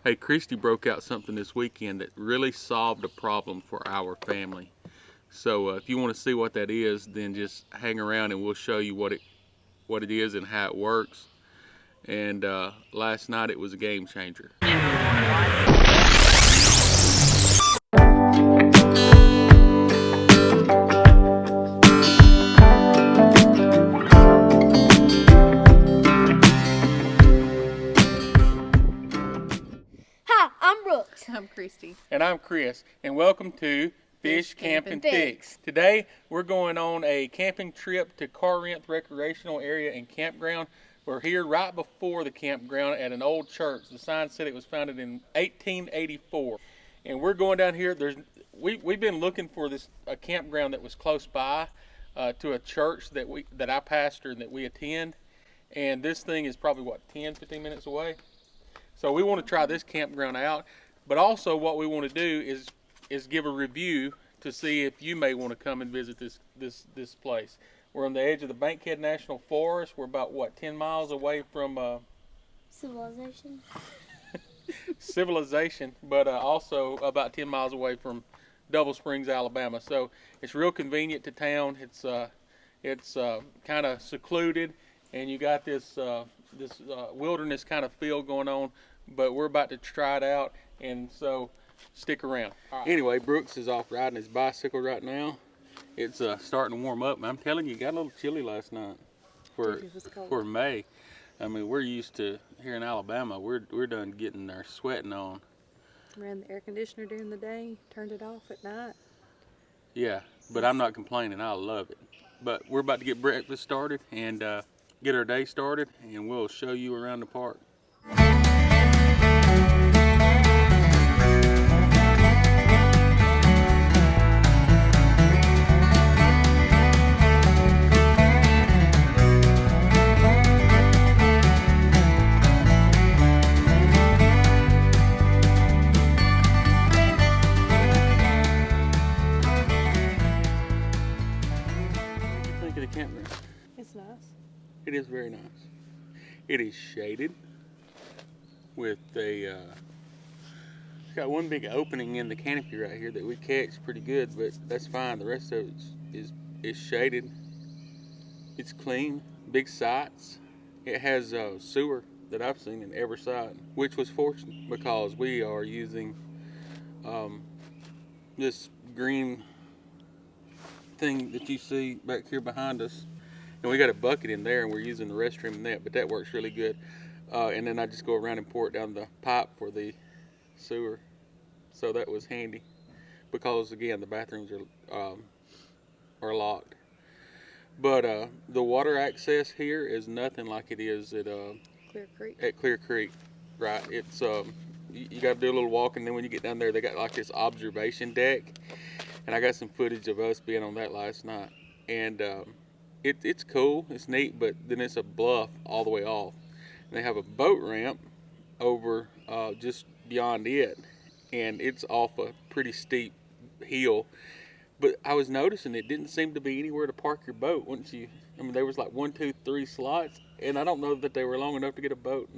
Hey, Christy broke out something this weekend that really solved a problem for our family. So if you want to see what that is, then just hang around and we'll show you what it is and how it works. And last night it was a game changer. I'm Christy. And I'm Chris. And welcome to Fish, Camp, and Fix. Today we're going on a camping trip to Corinth Recreational Area and Campground. We're here right before the campground at an old church. The sign said it was founded in 1884. And we're going down here. We've been looking for a campground that was close by to a church that I pastor and that we attend. And this thing is probably, 10-15 minutes away? So we want to try this campground out. But also what we want to do is give a review to see if you may want to come and visit this place. We're on the edge of the Bankhead National Forest. We're about, 10 miles away from... Civilization. Civilization, but also about 10 miles away from Double Springs, Alabama. So it's real convenient to town. It's kind of secluded, and you got this wilderness kind of feel going on, but we're about to try it out. And so, stick around. Right. Anyway, Brooks is off riding his bicycle right now. It's starting to warm up. I'm telling you, it got a little chilly last night for May. I mean, we're used to here in Alabama. We're done getting our sweating on. Ran the air conditioner during the day, turned it off at night. Yeah, but I'm not complaining. I love it. But we're about to get breakfast started and get our day started, and we'll show you around the park. Campground. It's nice. It is very nice. It is shaded with it's got one big opening in the canopy right here that we catch pretty good, but that's fine. The rest of it is shaded. It's clean, big sites. It has sewer that I've seen in every site, which was fortunate because we are using this green thing that you see back here behind us, and we got a bucket in there and we're using the restroom in that, but that works really good. And then I just go around and pour it down the pipe for the sewer, so that was handy because again the bathrooms are locked. But the water access here is nothing like it is at Clear Creek, right? It's you got to do a little walking, then when you get down there they got like this observation deck. And I got some footage of us being on that last night. And it's cool, it's neat, but then it's a bluff all the way off. And they have a boat ramp over just beyond it. And it's off a pretty steep hill. But I was noticing it didn't seem to be anywhere to park your boat once you... I mean, there was like 1, 2, 3 slots. And I don't know that they were long enough to get a boat.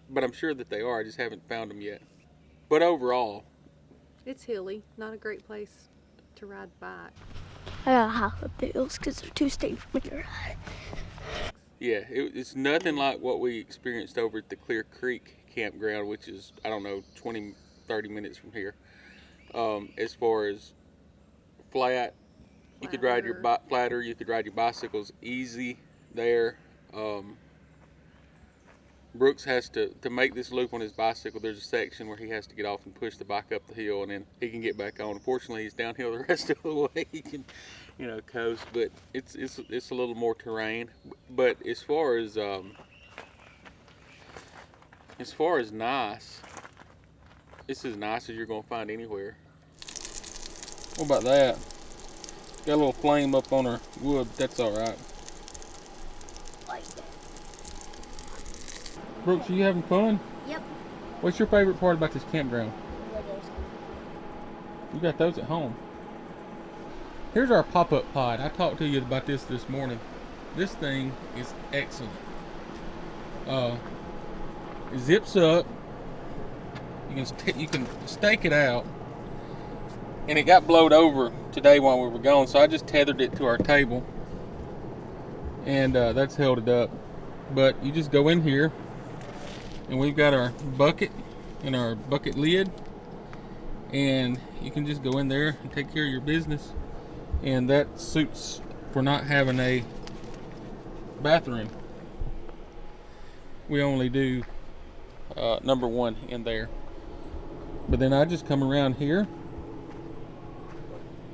But I'm sure that they are, I just haven't found them yet. But overall... It's hilly, not a great place to ride bike. I got half of bills because they're too steep for me to ride. Yeah, it's nothing like what we experienced over at the Clear Creek campground, which is, I don't know, 20, 30 minutes from here. As far as flat, you could ride your flatter, you could ride your bicycles easy there. Brooks has to make this loop on his bicycle. There's a section where he has to get off and push the bike up the hill, and then he can get back on. Unfortunately, he's downhill the rest of the way. He can, coast, but it's a little more terrain. But as far as nice, it's as nice as you're gonna find anywhere. What about that? Got a little flame up on her wood. That's all right. Brooks, are you having fun? Yep. What's your favorite part about this campground? Legos. You got those at home. Here's our pop-up pod. I talked to you about this morning. This thing is excellent. It zips up. You can stake it out. And it got blowed over today while we were gone, so I just tethered it to our table, and that's held it up. But you just go in here, and we've got our bucket and our bucket lid, and you can just go in there and take care of your business. And that suits for not having a bathroom. We only do number one in there. But then I just come around here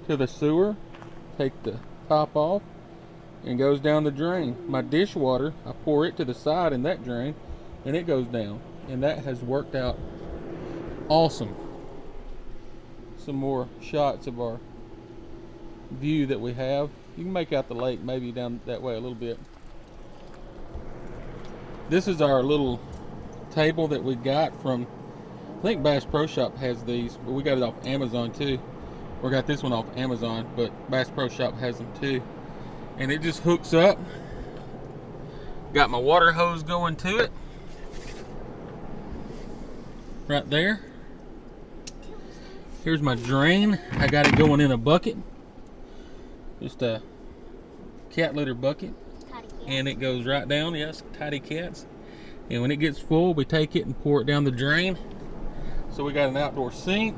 to the sewer, take the top off, and goes down the drain. My dishwater, I pour it to the side in that drain, and it goes down. And that has worked out awesome. Some more shots of our view that we have. You can make out the lake maybe down that way a little bit. This is our little table that we got from, I think Bass Pro Shop has these, but we got it off Amazon too. We got this one off Amazon, but Bass Pro Shop has them too. And it just hooks up. Got my water hose going to it. Right there. Here's my drain. I got it going in a bucket. Just a cat litter bucket. And it goes right down. Yes, tidy cats. And when it gets full, we take it and pour it down the drain. So we got an outdoor sink.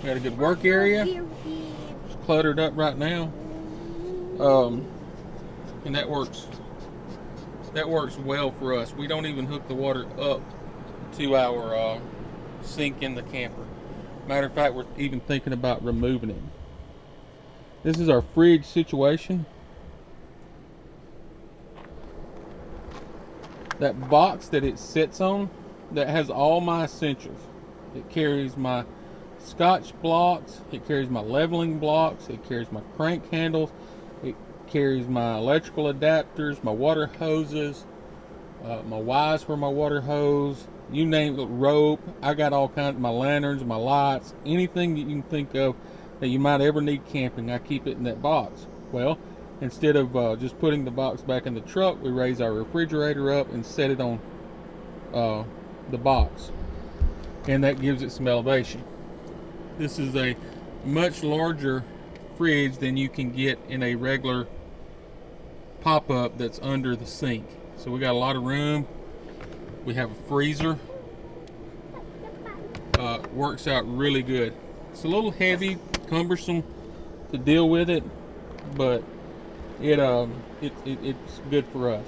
We got a good work area. It's cluttered up right now. And that works well for us. We don't even hook the water up to our sink in the camper. Matter of fact, we're even thinking about removing it. This is our fridge situation. That box that it sits on, that has all my essentials. It carries my Scotch blocks, it carries my leveling blocks, it carries my crank handles, it carries my electrical adapters, my water hoses, my wires for my water hose, you name it, rope. I got all kinds, my lanterns, my lights, anything that you can think of that you might ever need camping, I keep it in that box. Well, instead of just putting the box back in the truck, we raise our refrigerator up and set it on the box, and that gives it some elevation. This is a much larger fridge than you can get in a regular pop-up that's under the sink. So we got a lot of room. We have a freezer. Works out really good. It's a little heavy, cumbersome to deal with it, but it's good for us.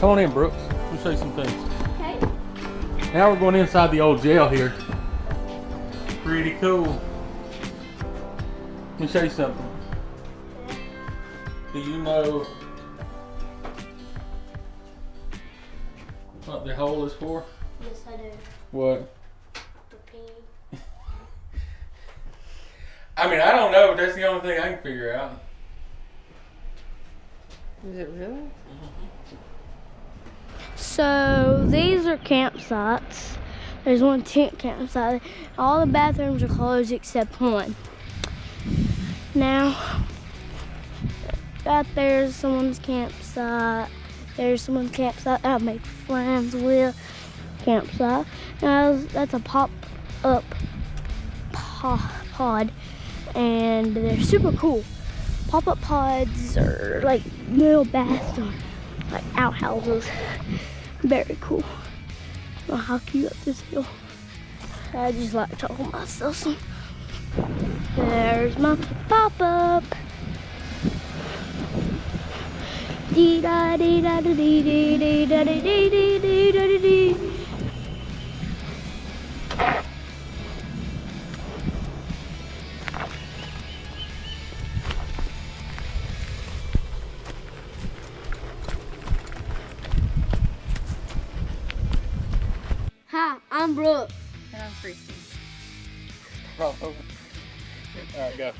Come on in, Brooks. Let me show you some things. Okay. Now we're going inside the old jail here. Pretty cool. Let me show you something. Do you know what the hole is for? Yes, I do. What? The pee. I mean, I don't know, but that's the only thing I can figure out. Is it really? So these are campsites. There's one tent campsite. All the bathrooms are closed except one. Now, right there's someone's campsite. There's someone's campsite I've made friends with. Campsite. Now that's a pop-up pod, and they're super cool. Pop-up pods are like little baths or like outhouses. Very cool. I'll hike you up this hill. I just like to hold myself some. There's my pop-up. Dee da dee da da dee dee dee da dee dee dee dee da dee dee. Hi, I'm Brooke. And I'm Christy. All over. All right, go.